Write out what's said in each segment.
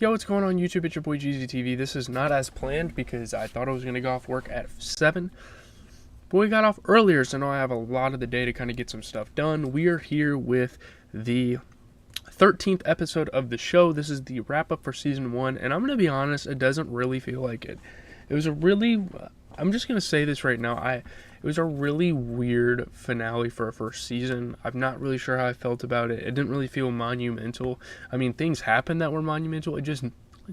Yo, what's going on YouTube? It's your boy GZTV. This is not as planned because I thought I was going to go off work at 7. But we got off earlier, so now I have a lot of the day to kind of get some stuff done. We are here with the 13th episode of the show. This is the wrap-up for Season 1, and I'm going to be honest, it doesn't really feel like it. It was a really... I'm just going to say this right now. It was a really weird finale for a first season. I'm not really sure how I felt about it. It didn't really feel monumental. I mean, things happened that were monumental. It just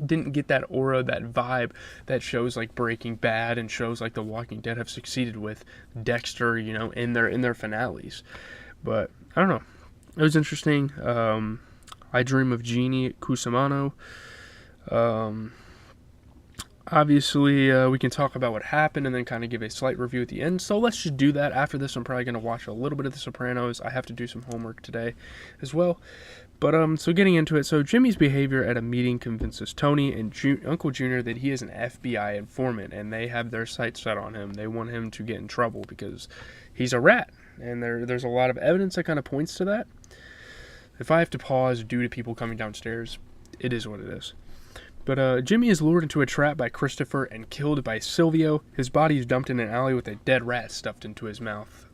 didn't get that aura, that vibe that shows like Breaking Bad and shows like The Walking Dead have succeeded with Dexter, you know, in their finales. But I don't know. It was interesting. I Dream of Jeannie, Cusamano. Obviously, we can talk about what happened and then kind of give a slight review at the end. So let's just do that. After this, I'm probably going to watch a little bit of The Sopranos. I have to do some homework today as well. But, so getting into it. So Jimmy's behavior at a meeting convinces Tony and Uncle Junior that he is an FBI informant. And they have their sights set on him. They want him to get in trouble because he's a rat. And there's a lot of evidence that kind of points to that. If I have to pause due to people coming downstairs, it is what it is. But Jimmy is lured into a trap by Christopher and killed by Silvio. His body is dumped in an alley with a dead rat stuffed into his mouth.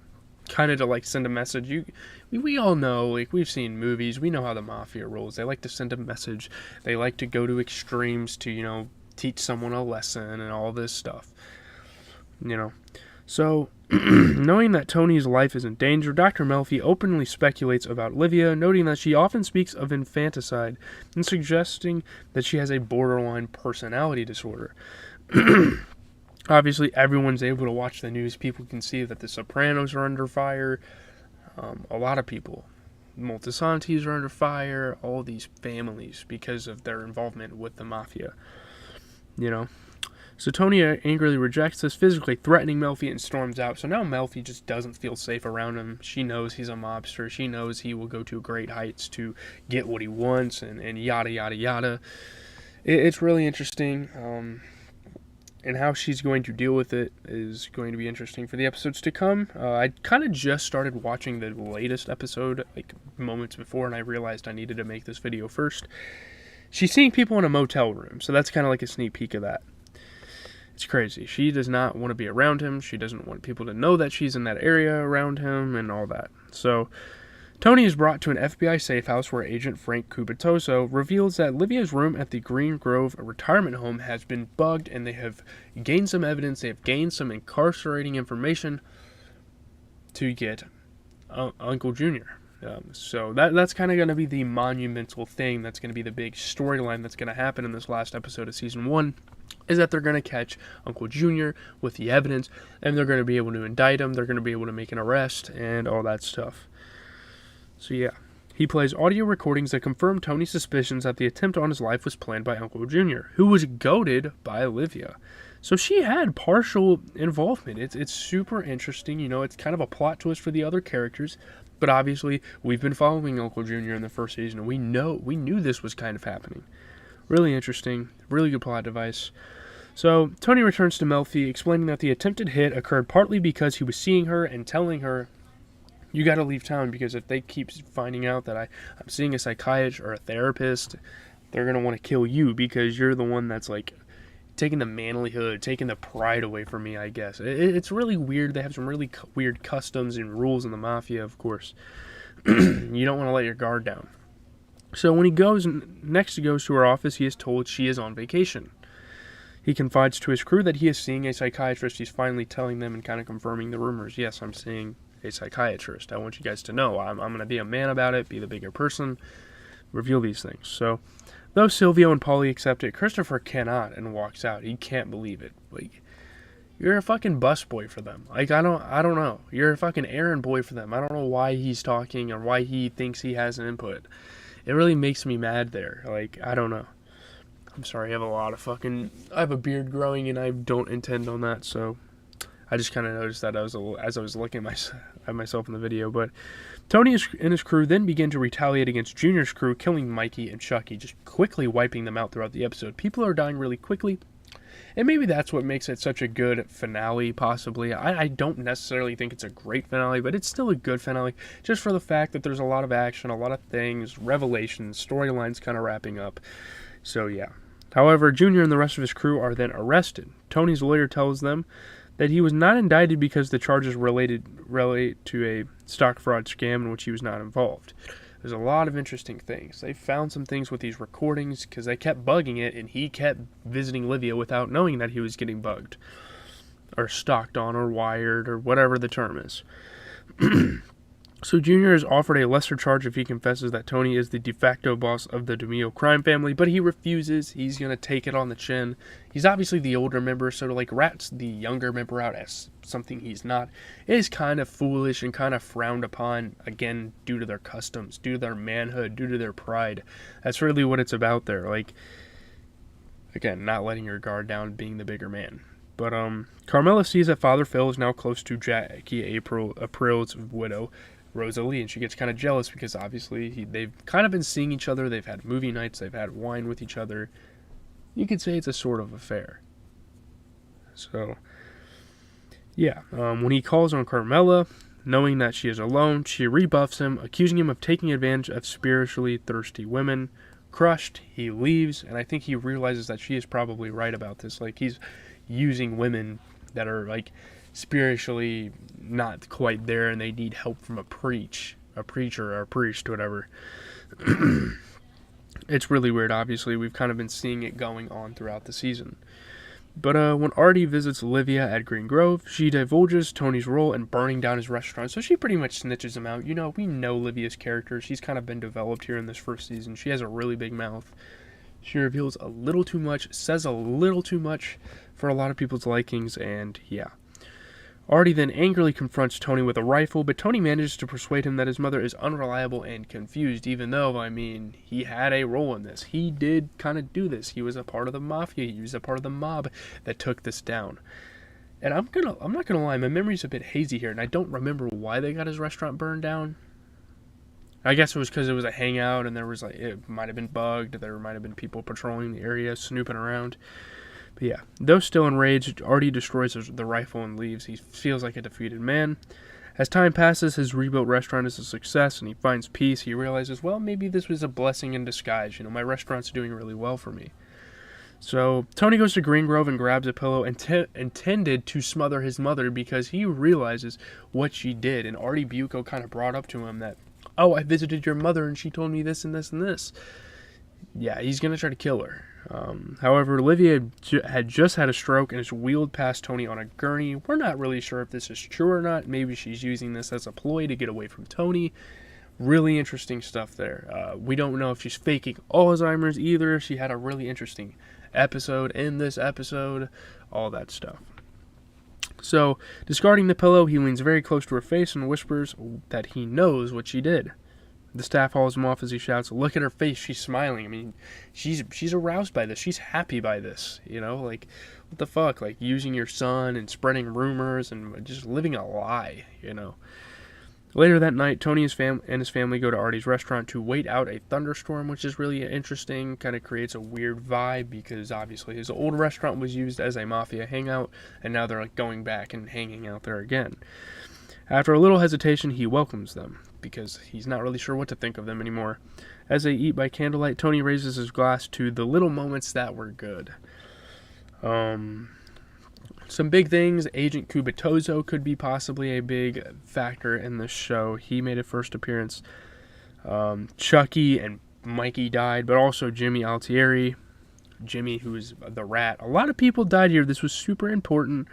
Kind of to like send a message. We all know, like we've seen movies, we know how the mafia rolls. They like to send a message. They like to go to extremes to, you know, teach someone a lesson and all this stuff. You know. So, knowing that Tony's life is in danger, Dr. Melfi openly speculates about Livia, noting that she often speaks of infanticide and suggesting that she has a borderline personality disorder. Obviously, everyone's able to watch the news. People can see that the Sopranos are under fire. A lot of people. Moltisantis are under fire. All these families because of their involvement with the mafia. You know. So Tony angrily rejects this, physically threatening Melfi and storms out. So now Melfi just doesn't feel safe around him. She knows he's a mobster. She knows he will go to great heights to get what he wants and yada, yada, yada. It's really interesting. And how she's going to deal with it is going to be interesting for the episodes to come. I kind of just started watching the latest episode, like moments before, and I realized I needed to make this video first. She's seeing people in a motel room, so that's kind of like a sneak peek of that. It's crazy. She does not want to be around him. She doesn't want people to know that she's in that area around him and all that. So, Tony is brought to an FBI safe house where Agent Frank Cubitoso reveals that Livia's room at the Green Grove retirement home has been bugged and they have gained some evidence. They have gained some incarcerating information to get Uncle Junior. So that's kind of going to be the monumental thing. That's going to be the big storyline that's going to happen in this last episode of Season 1. Is that they're going to catch Uncle Junior with the evidence, and they're going to be able to indict him, they're going to be able to make an arrest, and all that stuff. So yeah, he plays audio recordings that confirm Tony's suspicions that the attempt on his life was planned by Uncle Junior, who was goaded by Olivia. So she had partial involvement. It's super interesting, you know, it's kind of a plot twist for the other characters, but obviously we've been following Uncle Junior in the first season, and we knew this was kind of happening. Really interesting, really good plot device. So, Tony returns to Melfi, explaining that the attempted hit occurred partly because he was seeing her and telling her, you gotta leave town, because if they keep finding out that I'm seeing a psychiatrist or a therapist, they're gonna want to kill you, because you're the one that's, like, taking the manlyhood, taking the pride away from me, I guess. It's really weird. They have some really weird customs and rules in the mafia, of course. You don't want to let your guard down. So when he goes to her office, he is told she is on vacation. He confides to his crew that he is seeing a psychiatrist. He's finally telling them and kind of confirming the rumors. Yes, I'm seeing a psychiatrist. I want you guys to know. I'm going to be a man about it, be the bigger person, reveal these things. So, though Silvio and Paulie accept it, Christopher cannot and walks out. He can't believe it. Like, you're a fucking busboy for them. Like, I don't know. You're a fucking errand boy for them. I don't know why he's talking or why he thinks he has an input. It really makes me mad there. Like, I don't know. I'm sorry, I have a beard growing and I don't intend on that, so I just kind of noticed that as I was looking at myself in the video. But Tony and his crew then begin to retaliate against Junior's crew, killing Mikey and Chucky, just quickly wiping them out throughout the episode. People are dying really quickly. And maybe that's what makes it such a good finale, possibly. I don't necessarily think it's a great finale, but it's still a good finale, just for the fact that there's a lot of action, a lot of things, revelations, storylines kind of wrapping up. So, yeah. However, Junior and the rest of his crew are then arrested. Tony's lawyer tells them that he was not indicted because the charges relate to a stock fraud scam in which he was not involved. There's a lot of interesting things. They found some things with these recordings because they kept bugging it, and he kept visiting Livia without knowing that he was getting bugged, or stalked on, or wired, or whatever the term is. So Junior is offered a lesser charge if he confesses that Tony is the de facto boss of the DeMille crime family, but he refuses. He's going to take it on the chin. He's obviously the older member, so to like rat the younger member out as something he's not is kind of foolish and kind of frowned upon, again, due to their customs, due to their manhood, due to their pride. That's really what it's about there. Like, again, not letting your guard down, being the bigger man. But Carmela sees that Father Phil is now close to Jackie April's widow, Rosalie, and she gets kind of jealous because obviously they've kind of been seeing each other. They've had movie nights. They've had wine with each other. You could say it's a sort of affair. So, yeah. When he calls on Carmela, knowing that she is alone, she rebuffs him, accusing him of taking advantage of spiritually thirsty women. Crushed, he leaves, and I think he realizes that she is probably right about this. Like, he's using women that are, like, spiritually not quite there, and they need help from a preacher or a priest, whatever. It's really weird. Obviously, we've kind of been seeing it going on throughout the season. But when Artie visits Livia at Green Grove, she divulges Tony's role in burning down his restaurant, so she pretty much snitches him out. You know, we know Livia's character. She's kind of been developed here in this first season. She has a really big mouth. She reveals a little too much, says a little too much for a lot of people's likings, and yeah. Artie then angrily confronts Tony with a rifle, but Tony manages to persuade him that his mother is unreliable and confused, even though, I mean, he had a role in this. He did kind of do this. He was a part of the mafia. He was a part of the mob that took this down. And I'm not gonna lie, my memory's a bit hazy here, and I don't remember why they got his restaurant burned down. I guess it was because it was a hangout, and there was like, it might have been bugged. There might have been people patrolling the area, snooping around. But yeah, though still enraged, Artie destroys the rifle and leaves. He feels like a defeated man. As time passes, his rebuilt restaurant is a success, and he finds peace. He realizes, well, maybe this was a blessing in disguise. You know, my restaurant's doing really well for me. So Tony goes to Green Grove and grabs a pillow intended to smother his mother because he realizes what she did. And Artie Bucco kind of brought up to him that, oh, I visited your mother and she told me this and this and this. Yeah, he's going to try to kill her. However, Olivia had just had a stroke and is wheeled past Tony on a gurney. We're not really sure if this is true or not. Maybe she's using this as a ploy to get away from Tony. Really interesting stuff there. We don't know if she's faking Alzheimer's either. She had a really interesting episode in this episode. All that stuff. So, discarding the pillow, he leans very close to her face and whispers that he knows what she did. The staff hauls him off as he shouts, "Look at her face, she's smiling." I mean, she's aroused by this. She's happy by this, you know? Like, what the fuck? Like, using your son and spreading rumors and just living a lie, you know? Later that night, Tony and his family go to Artie's restaurant to wait out a thunderstorm, which is really interesting. Kind of creates a weird vibe because obviously his old restaurant was used as a mafia hangout, and now they're like going back and hanging out there again. After a little hesitation, he welcomes them because he's not really sure what to think of them anymore. As they eat by candlelight, Tony raises his glass to the little moments that were good. Some big things. Agent Cubitozo could be possibly a big factor in this show. He made a first appearance. Chucky and Mikey died, but also Jimmy Altieri. Jimmy, who's the rat. A lot of people died here. This was super important.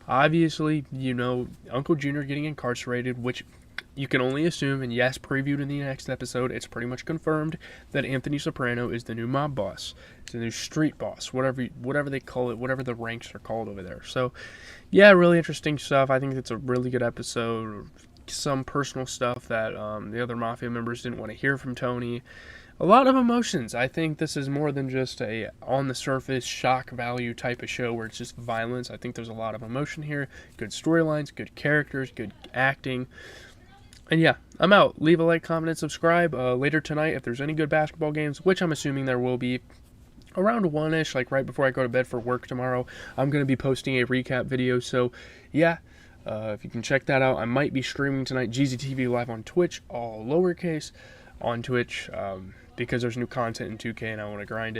Obviously, you know, Uncle Junior getting incarcerated, which you can only assume, and yes, previewed in the next episode, it's pretty much confirmed that Anthony Soprano is the new mob boss. He's the new street boss, whatever they call it, whatever the ranks are called over there. So, yeah, really interesting stuff. I think it's a really good episode. Some personal stuff that the other Mafia members didn't want to hear from Tony. A lot of emotions. I think this is more than just a on-the-surface shock value type of show where it's just violence. I think there's a lot of emotion here. Good storylines, good characters, good acting. And yeah, I'm out. Leave a like, comment, and subscribe. Later tonight, if there's any good basketball games, which I'm assuming there will be, around 1-ish, like right before I go to bed for work tomorrow, I'm going to be posting a recap video. So, yeah, if you can check that out. I might be streaming tonight, GZTV live on Twitch, all lowercase, on Twitch, because there's new content in 2K and I want to grind it.